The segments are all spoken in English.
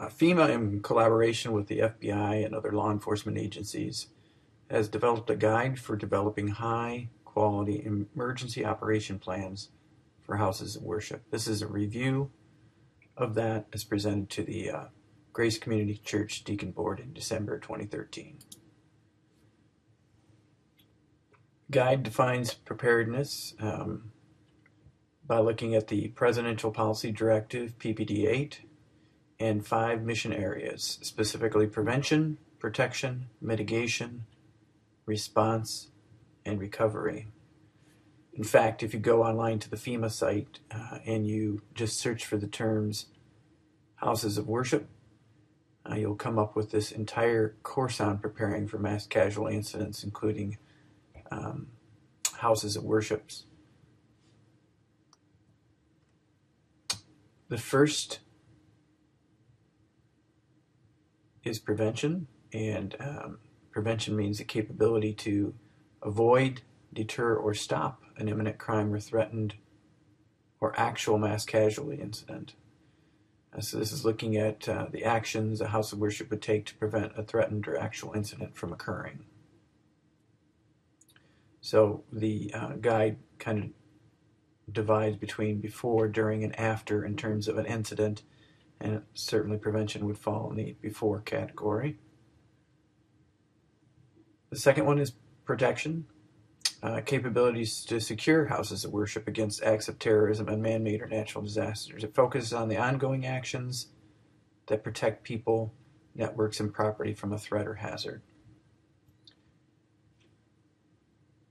FEMA, in collaboration with the FBI and other law enforcement agencies, has developed a guide for developing high-quality emergency operation plans for houses of worship. This is a review of that as presented to the Grace Community Church Deacon Board in December 2013. Guide defines preparedness by looking at the Presidential Policy Directive, PPD 8, and 5 mission areas, specifically prevention, protection, mitigation, response, and recovery. In fact, if you go online to the FEMA site and you just search for the terms houses of worship, you'll come up with this entire course on preparing for mass casualty incidents, including houses of worship. The first is prevention, and prevention means the capability to avoid, deter, or stop an imminent crime or threatened or actual mass casualty incident. So this is looking at the actions a house of worship would take to prevent a threatened or actual incident from occurring. So the guide kind of divides between before, during, and after in terms of an incident, and certainly prevention would fall in the before category. The second one is protection. Capabilities to secure houses of worship against acts of terrorism and man-made or natural disasters. It focuses on the ongoing actions that protect people, networks, and property from a threat or hazard.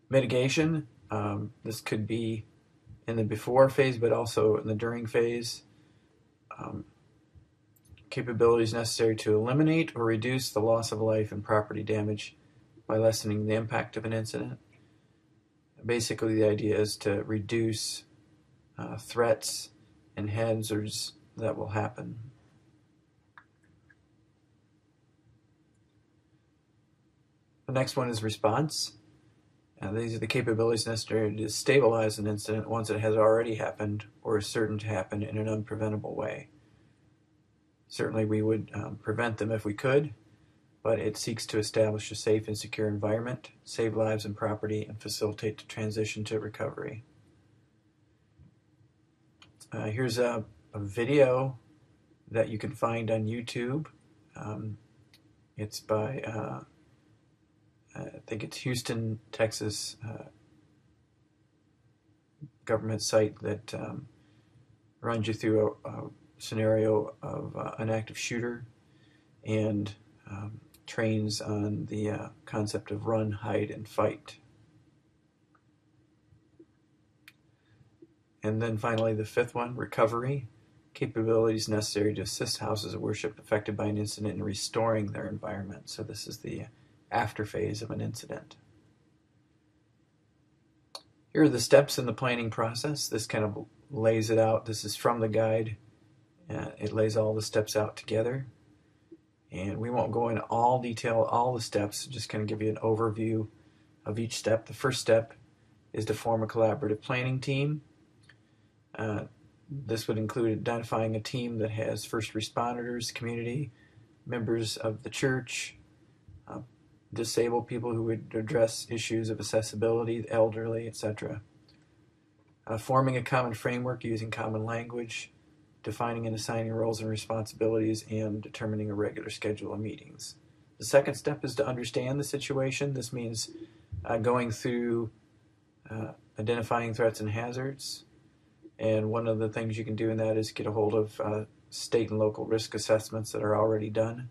Mitigation, this could be in the before phase, but also in the during phase. Capabilities necessary to eliminate or reduce the loss of life and property damage by lessening the impact of an incident. Basically, the idea is to reduce threats and hazards that will happen. The next one is response. These are the capabilities necessary to stabilize an incident once it has already happened or is certain to happen in an unpreventable way. Certainly, we would prevent them if we could, but it seeks to establish a safe and secure environment, save lives and property, and facilitate the transition to recovery. Here's a video that you can find on YouTube. It's by, I think it's Houston, Texas government site that runs you through a scenario of an active shooter and trains on the concept of run, hide, and fight. And then finally, the fifth one, recovery. Capabilities necessary to assist houses of worship affected by an incident in restoring their environment. So this is the after phase of an incident. Here are the steps in the planning process. This kind of lays it out. This is from the guide. It lays all the steps out together. And we won't go into all detail, all the steps, just kind of give you an overview of each step. The first step is to form a collaborative planning team. This would include identifying a team that has first responders, community, members of the church, disabled people who would address issues of accessibility, the elderly, etc. Forming a common framework using common language, defining and assigning roles and responsibilities, and determining a regular schedule of meetings. The second step is to understand the situation. This means going through identifying threats and hazards. And one of the things you can do in that is get a hold of state and local risk assessments that are already done.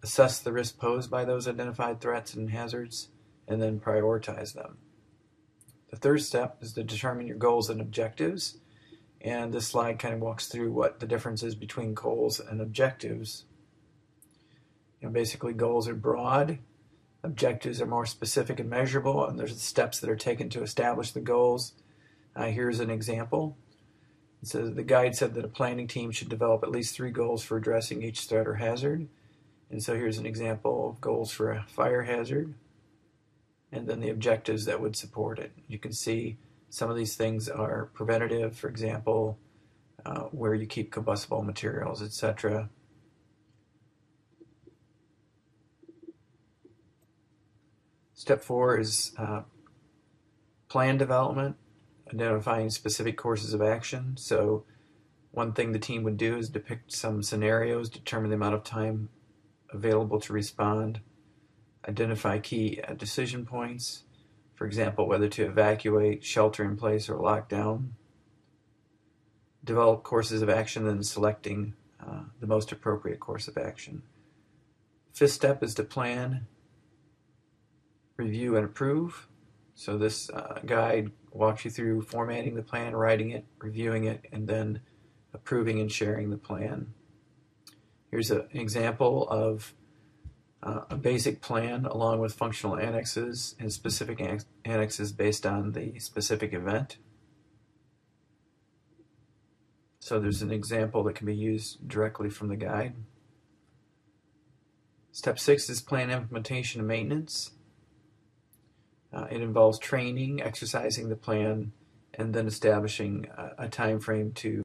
Assess the risk posed by those identified threats and hazards, and then prioritize them. The third step is to determine your goals and objectives. And this slide kind of walks through what the difference is between goals and objectives. Basically, goals are broad, objectives are more specific and measurable, and there's the steps that are taken to establish the goals. Here's an example. It says the guide said that a planning team should develop at least 3 goals for addressing each threat or hazard. And so here's an example of goals for a fire hazard, and then the objectives that would support it. You can see some of these things are preventative, for example, where you keep combustible materials, etc. Step 4 is plan development, identifying specific courses of action. So one thing the team would do is depict some scenarios, determine the amount of time available to respond, identify key decision points, for example, whether to evacuate, shelter in place, or lock down, develop courses of action, and selecting the most appropriate course of action. Fifth step is to plan, review, and approve. So this guide walks you through formatting the plan, writing it, reviewing it, and then approving and sharing the plan. Here's an example of a basic plan along with functional annexes and specific annexes based on the specific event. So there's an example that can be used directly from the guide. Step 6 is plan implementation and maintenance. It involves training, exercising the plan, and then establishing a time frame to